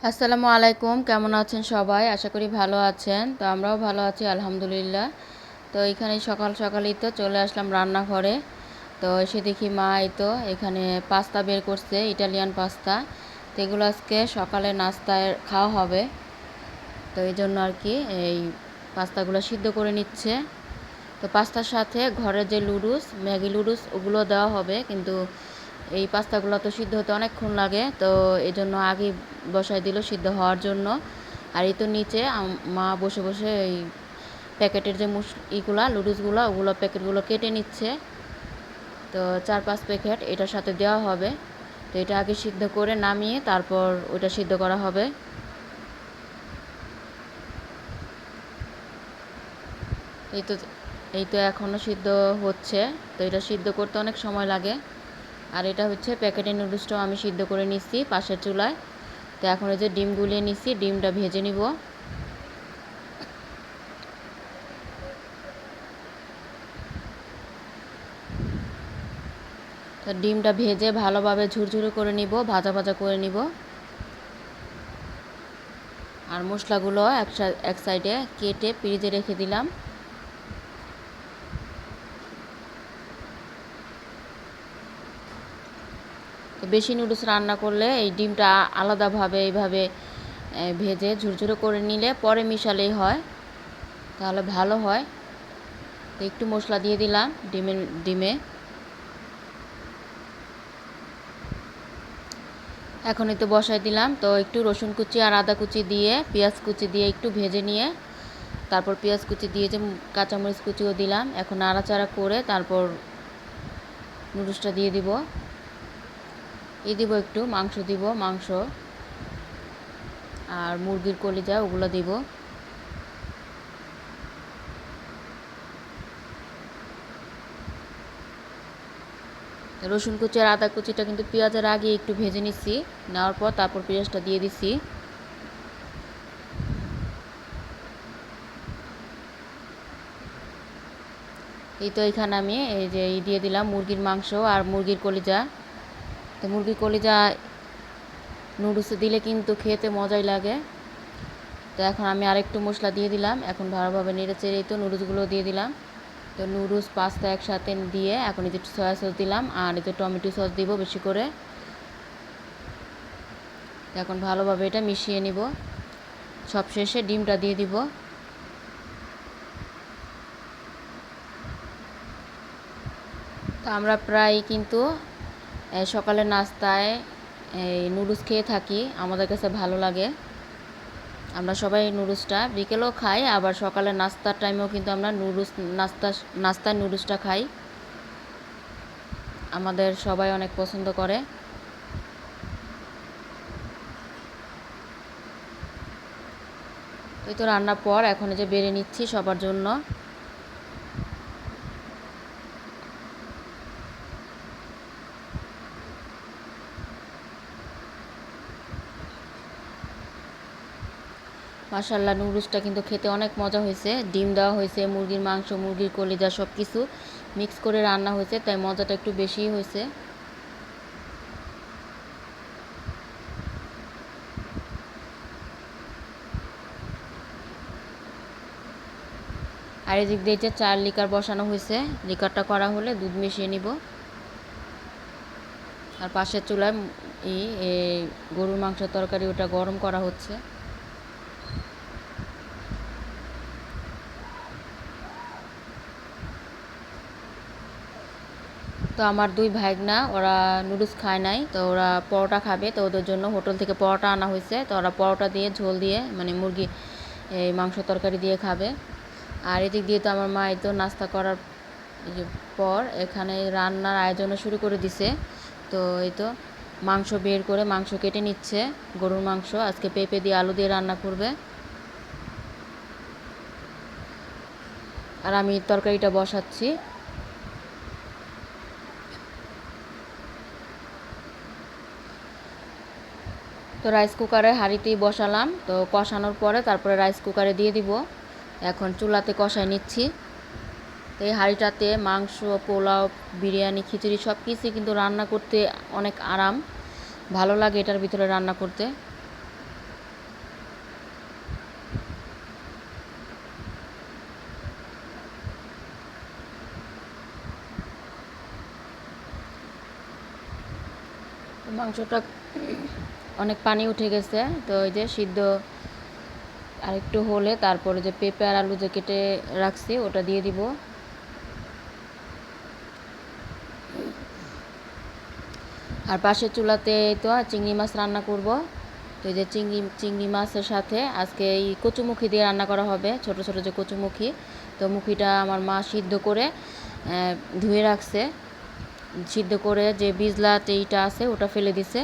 আসসালামু আলাইকুম, কেমন আছেন সবাই? আশা করি ভালো আছেন। তো আমরাও ভালো আছি আলহামদুলিল্লাহ। তো এখানে সকাল সকালই তো চলে আসলাম রান্নাঘরে। তো এসে দেখি মা এই তো এখানে পাস্তা বের করছে, ইটালিয়ান পাস্তা। তো এগুলো আজকে সকালে নাস্তায় খাওয়া হবে। তো এই জন্য আর কি এই পাস্তাগুলো সিদ্ধ করে নিচ্ছে। তো পাস্তার সাথে ঘরের যে লুডুস, ম্যাগি লুডুস ওগুলো দেওয়া হবে, কিন্তু এই পাস্তাগুলো তো সিদ্ধ হতে অনেকক্ষণ লাগে, তো এই জন্য আগে বসাই দিল সিদ্ধ হওয়ার জন্য। আর এই তো নিচে মা বসে বসে এই প্যাকেটের যে লুডুসগুলো ওগুলো প্যাকেটগুলো কেটে নিচ্ছে। তো 4-5 প্যাকেট এটার সাথে দেওয়া হবে। তো এটা আগে সিদ্ধ করে নামিয়ে তারপর ওটা সিদ্ধ করা হবে। এই তো এই তো এখনও সিদ্ধ হচ্ছে। তো এটা সিদ্ধ করতে অনেক সময় লাগে। আর এটা হচ্ছে প্যাকেটের নুডলসটাও আমি সিদ্ধ করে নিচ্ছি পাশের চুলায়। তো এখন এই যে ডিম গুলিয়ে নিচ্ছি, ডিমটা ভেজে নিব। তো ডিমটা ভেজে ভালোভাবে ঝুরঝুরে করে নিব, ভাজা ভাজা করে নিব। আর মশলাগুলো এক সাইডে কেটে ফ্রিজে রেখে দিলাম। তো বেশি নুডলস রান্না করলে এই ডিমটা আলাদাভাবে এইভাবে ভেজে ঝুরঝুরে করে নিলে পরে মিশালেই হয়, তাহলে ভালো হয়। তো একটু মশলা দিয়ে দিলাম ডিমে। এখনই তো বসাই দিলাম। তো একটু রসুন কুচি আর আদা কুচি দিয়ে পেঁয়াজ কুচি দিয়ে একটু ভেজে নিয়ে তারপর পেঁয়াজ কুচি দিয়ে যে কাঁচামরিচ কুচিও দিলাম। এখন নাড়াচাড়া করে তারপর নুডলসটা দিয়ে দিব। একটু মাংস দিব, মাংস আর মুরগির কলিজা ওগুলো দিব। রসুন কুচি আর আদা কুচিটা কিন্তু পেঁয়াজের আগে একটু ভেজে নিচ্ছি, নেওয়ার পর তারপর পেঁয়াজটা দিয়ে দিচ্ছি। এই তো এখানে আমি এই যে দিয়ে দিলাম মুরগির মাংস আর মুরগির কলিজা। তো মুরগির কলিজা নুডলসে দিলে কিন্তু খেতে মজাই লাগে। তো এখন আমি আরেকটু মশলা দিয়ে দিলাম। এখন ভালোভাবে নেড়ে চেড়ে তো নুডলসগুলো দিয়ে দিলাম। তো নুডলস পাস্তা একসাথে দিয়ে এখন এই যে সয়া সস দিলাম আর এই যে টমেটো সস দিব বেশি করে। এখন ভালোভাবে এটা মিশিয়ে নিব। সবশেষে ডিমটা দিয়ে দিব। তো আমরা প্রায় কিন্তু সকালের নাস্তায় এই নুডলস খেয়ে থাকি, আমাদের কাছে ভালো লাগে। আমরা সবাই নুডলসটা বিকেলেও খাই, আবার সকালের নাস্তার টাইমেও কিন্তু আমরা নাস্তায় নুডলসটা খাই। আমাদের সবাই অনেক পছন্দ করে। এই তো রান্নার পর এখন যে বেড়ে নিচ্ছি সবার জন্য। মাশাআল্লাহ, নুডলসটা কিন্তু খেতে অনেক মজা হয়েছে। ডিম দেওয়া হয়েছে, মুরগির মাংস, মুরগির কলিজা সব কিছু মিক্স করে রান্না হয়েছে, তাই মজাটা একটু বেশিই হয়েছে। আর এদিক দিয়ে যে 4 লিটার বসানো হয়েছে, লিকারটা করা হলে দুধ মিশিয়ে নিব। আর পাশের চুলায় এই গরুর মাংসের তরকারি ওটা গরম করা হচ্ছে। তো আমার 2 ভাইগনা ওরা নুডলস খায় নাই, তো ওরা পরোটা খাবে। তো ওদের জন্য হোটেল থেকে পরোটা আনা হয়েছে। তো ওরা পরোটা দিয়ে ঝোল দিয়ে মানে মুরগি এই মাংস তরকারি দিয়ে খাবে। আর এদিক দিয়ে তো আমার মা এই তো নাস্তা করার পর এখানে রান্নার আয়োজনও শুরু করে দিছে। তো এই তো মাংস বের করে মাংস কেটে নিচ্ছে, গরুর মাংস আজকে পেঁপে দিয়ে আলু দিয়ে রান্না করবে। আর আমি তরকারিটা বসাচ্ছি। তো রাইস কুকারে হাঁড়িতেই বসালাম। তো কষানোর পরে তারপরে রাইস কুকারে দিয়ে দিব। এখন চুলাতে কষাই নিচ্ছি। তো এই হাঁড়িটাতে মাংস, পোলাও, বিরিয়ানি, খিচুড়ি সব কিছুই কিন্তু রান্না করতে অনেক আরাম, ভালো লাগে এটার ভিতরে রান্না করতে। মাংসটা অনেক পানি উঠে গেছে, তো এই যে সিদ্ধ আরেকটু হলে তারপরে যে পেঁপে আর আলু যে কেটে রাখছি ওটা দিয়ে দিব। আর পাশের চুলাতে তো চিংড়ি মাছ রান্না করব। তো এই যে চিংড়ি মাছের সাথে আজকে এই কচুমুখী দিয়ে রান্না করা হবে, ছোট ছোট যে কচুমুখী। তো মুখিটা আমার মা সিদ্ধ করে ধুয়ে রাখছে, সিদ্ধ করে যে বিজলা এইটা আছে ওটা ফেলে দিছে।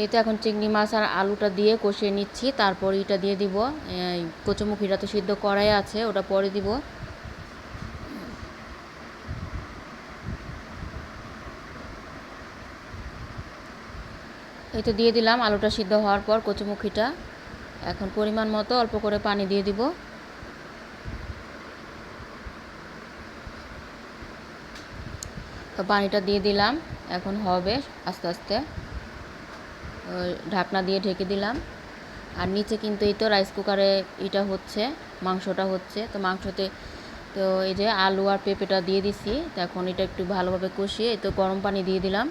এই তো এখন চিংড়ি মাছ আর আলুটা দিয়ে কষিয়ে নিচ্ছি, তারপর এটা দিয়ে দিব। কচুমুখিটা তো সিদ্ধ করাই আছে, ওটা পরে দিব। এই তো দিয়ে দিলাম আলুটা সিদ্ধ হওয়ার পর কচুমুখিটা। এখন পরিমাণ মতো অল্প করে পানি দিয়ে দিব। তো পানিটা দিয়ে দিলাম, এখন হবে আস্তে আস্তে। ঢাকনা দিয়ে ঢেকে দিলাম। আর নিচে কিন্তু এই তো রাইস কুকারে এটা হচ্ছে, মাংসটা হচ্ছে। তো মাংসতে তো এই যে আলু আর পেঁপেটা দিয়ে দিছি। তো এখন এটা একটু ভালোভাবে কষিয়ে এই তো গরম পানি দিয়ে দিলাম।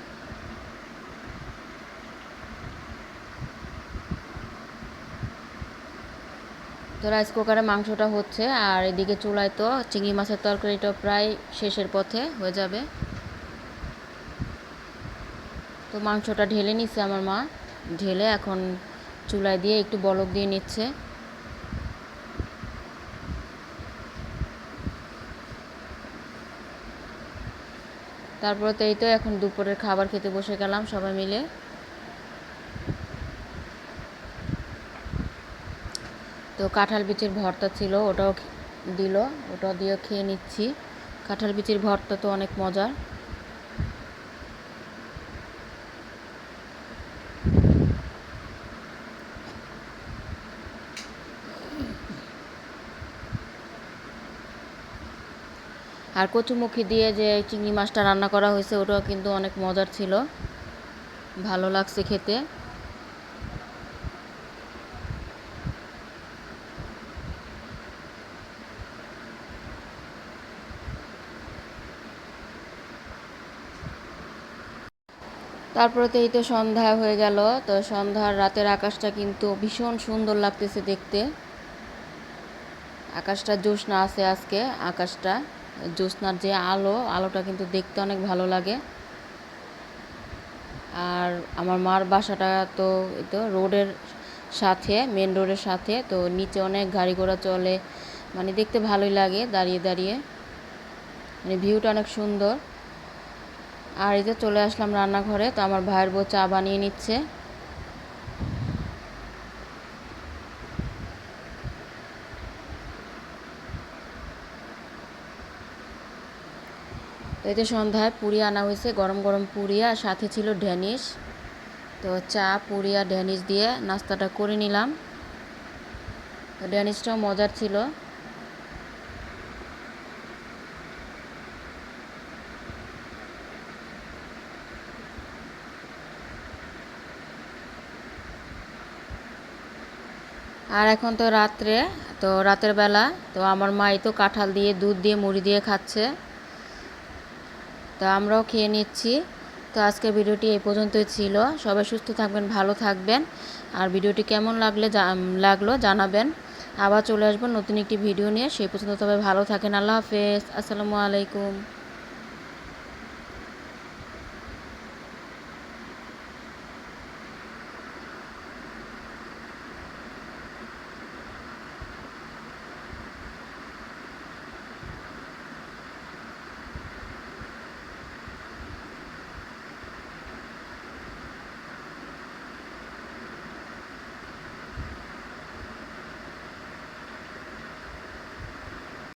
তো রাইস কুকারে মাংসটা হচ্ছে, আর এদিকে চুলায় তো চিংড়ি মাছের তরকারিটা প্রায় শেষের পথে হয়ে যাবে। তো মাংসটা ঢেলে নিচ্ছে আমার মা, ঢেলে এখন চুলায় দিয়ে একটু বলক দিয়ে নিচ্ছে। তারপরে তো এই তো এখন দুপুরের খাবার খেতে বসে গেলাম সবাই মিলে। তো কাঁঠাল বিচির ভর্তা ছিল, ওটাও দিল, ওটা দিয়ে খেয়ে নিচ্ছি। কাঁঠাল বিচির ভর্তা তো অনেক মজার। আর কচুমুখী দিয়ে যে চিংড়ি মাছটা রান্না করা হয়েছে ওটাও কিন্তু অনেক মজার ছিল, ভালো লাগছে খেতে। তারপরে তো এই তো সন্ধ্যা হয়ে গেল। তো সন্ধ্যার রাতের আকাশটা কিন্তু ভীষণ সুন্দর লাগতেছে দেখতে। আকাশটা জ্যোৎস্না আছে আজকে, আকাশটা জ্যোৎস্নার যে আলোটা কিন্তু দেখতে অনেক ভালো লাগে। আর আমার মার বাসাটা তো এই তো রোডের সাথে, মেন রোডের সাথে, তো নিচে অনেক গাড়ি ঘোড়া চলে, মানে দেখতে ভালোই লাগে দাঁড়িয়ে দাঁড়িয়ে, মানে ভিউটা অনেক সুন্দর। আর এই যে চলে আসলাম রান্নাঘরে, তো আমার ভাইয়ের বউ চা বানিয়ে নিচ্ছে। তো এই যে সন্ধ্যায় পুরি আনা হয়েছে, গরম গরম পুরি, আর সাথে ছিল ড্যানিশ। তো চা, পুরি আর ড্যানিশ দিয়ে নাস্তাটা করে নিলাম। তো ড্যানিশটাও মজার ছিল। আর এখন তো রাত্রে, তো রাতের বেলা, তো আমার মাই তো কাঁঠাল দিয়ে দুধ দিয়ে মুড়ি দিয়ে খাচ্ছে, তো আমরাও খেয়ে নিচ্ছি। তো আজকের ভিডিওটি এই পর্যন্তই ছিল। সবাই সুস্থ থাকবেন, ভালো থাকবেন। আর ভিডিওটি কেমন লাগলো জানাবেন। আবার চলে আসবো নতুন একটি ভিডিও নিয়ে। সেই পর্যন্ত সবাই ভালো থাকেন। আল্লাহ হাফেজ, আসসালামু আলাইকুম।